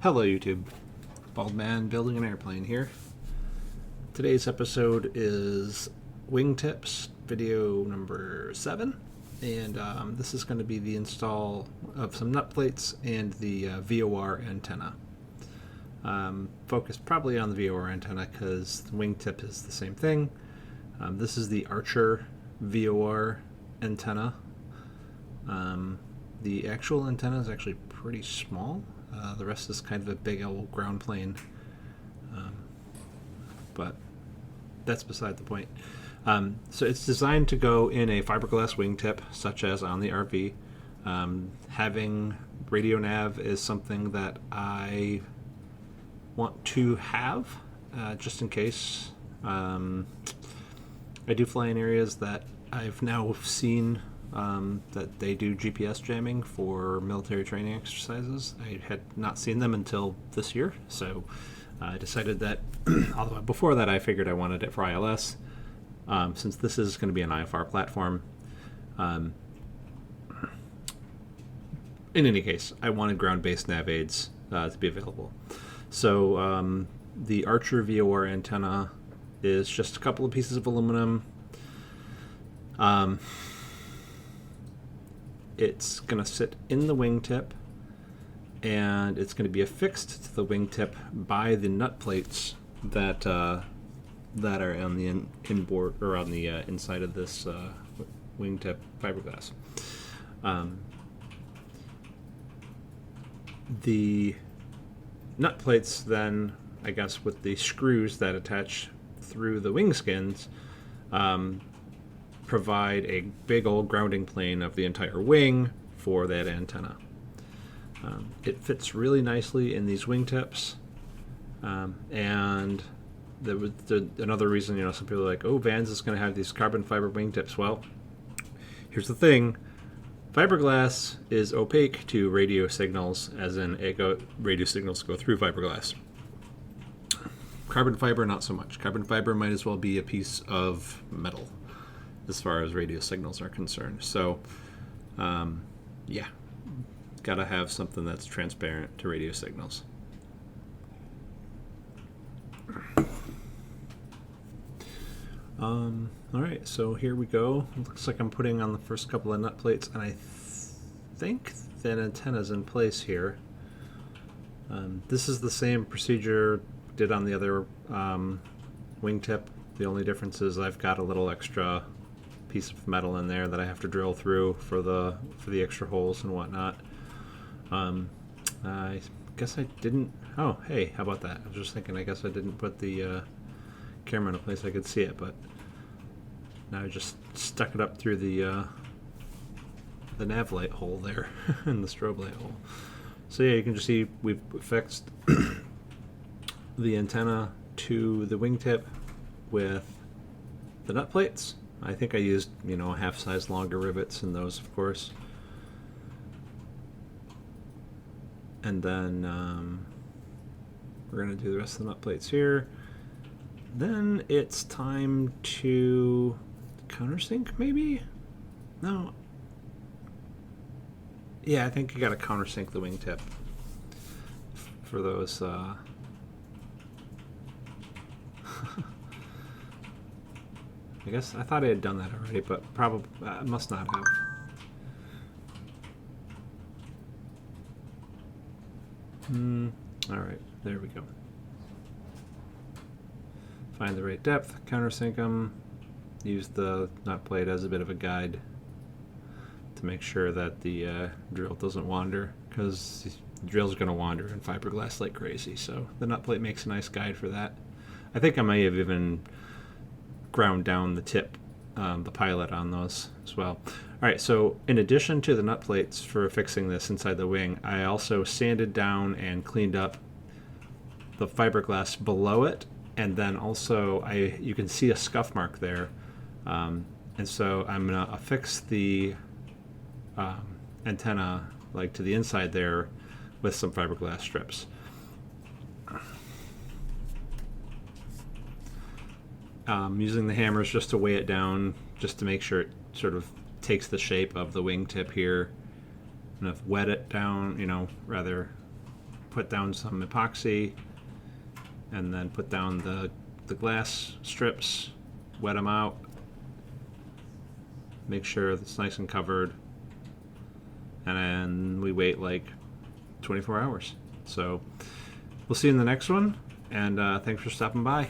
Hello YouTube, Bald Man Building an Airplane here. Today's episode is Wingtips video number 7, and this is going to be the install of some nut plates and the VOR antenna. Focused probably on the VOR antenna because the wingtip is the same thing. This is the Archer VOR antenna. The actual antenna is actually pretty small. The rest is kind of a big old ground plane, but that's beside the point. So it's designed to go in a fiberglass wingtip, such as on the RV. Having radio nav is something that I want to have, just in case. I do fly in areas that I've now seen that they do GPS jamming for military training exercises. I had not seen them until this year, so I decided that, although before that I figured I wanted it for ILS, since this is going to be an IFR platform. In any case, I wanted ground-based nav aids to be available. So the Archer VOR antenna is just a couple of pieces of aluminum. It's going to sit in the wingtip, and it's going to be affixed to the wingtip by the nut plates that are on the inboard or on the inside of this wingtip fiberglass. The nut plates then, I guess, with the screws that attach through the wing skins, provide a big old grounding plane of the entire wing for that antenna. It fits really nicely in these wingtips, and another reason, some people are like, oh, Vans is going to have these carbon fiber wingtips. Well, here's the thing. Fiberglass is opaque to radio signals, as in radio signals go through fiberglass. Carbon fiber, not so much. Carbon fiber might as well be a piece of metal as far as radio signals are concerned. So, yeah, gotta have something that's transparent to radio signals. All right, so here we go. It looks like I'm putting on the first couple of nut plates, and I think that antenna's in place here. This is the same procedure did on the other wingtip. The only difference is I've got a little extra piece of metal in there that I have to drill through for the extra holes and whatnot. I guess I didn't. Oh, hey, how about that? I was just thinking. I guess I didn't put the camera in a place I could see it, but now I just stuck it up through the nav light hole there and the strobe light hole. So yeah, you can just see we've fixed the antenna to the wingtip with the nut plates. I think I used, a half size longer rivets in those, of course. And then we're going to do the rest of the nut plates here. Then it's time to countersink, maybe? No. Yeah, I think you got to countersink the wingtip for those. I guess I thought I had done that already, but probably must not have. All right, there we go. Find the right depth, countersink them, use the nut plate as a bit of a guide to make sure that the drill doesn't wander, because the drill's going to wander in fiberglass like crazy, so the nut plate makes a nice guide for that. I think I may have even ground down the tip, the pilot on those as well. All right, so in addition to the nut plates for fixing this inside the wing, I also sanded down and cleaned up the fiberglass below it, and then also you can see a scuff mark there, and so I'm going to affix the antenna like to the inside there with some fiberglass strips. Using the hammers just to weigh it down, just to make sure it sort of takes the shape of the wingtip here, and I've wet it down, rather put down some epoxy, and then put down the glass strips, wet them out, make sure it's nice and covered, and then we wait like 24 hours. So we'll see you in the next one, and thanks for stopping by.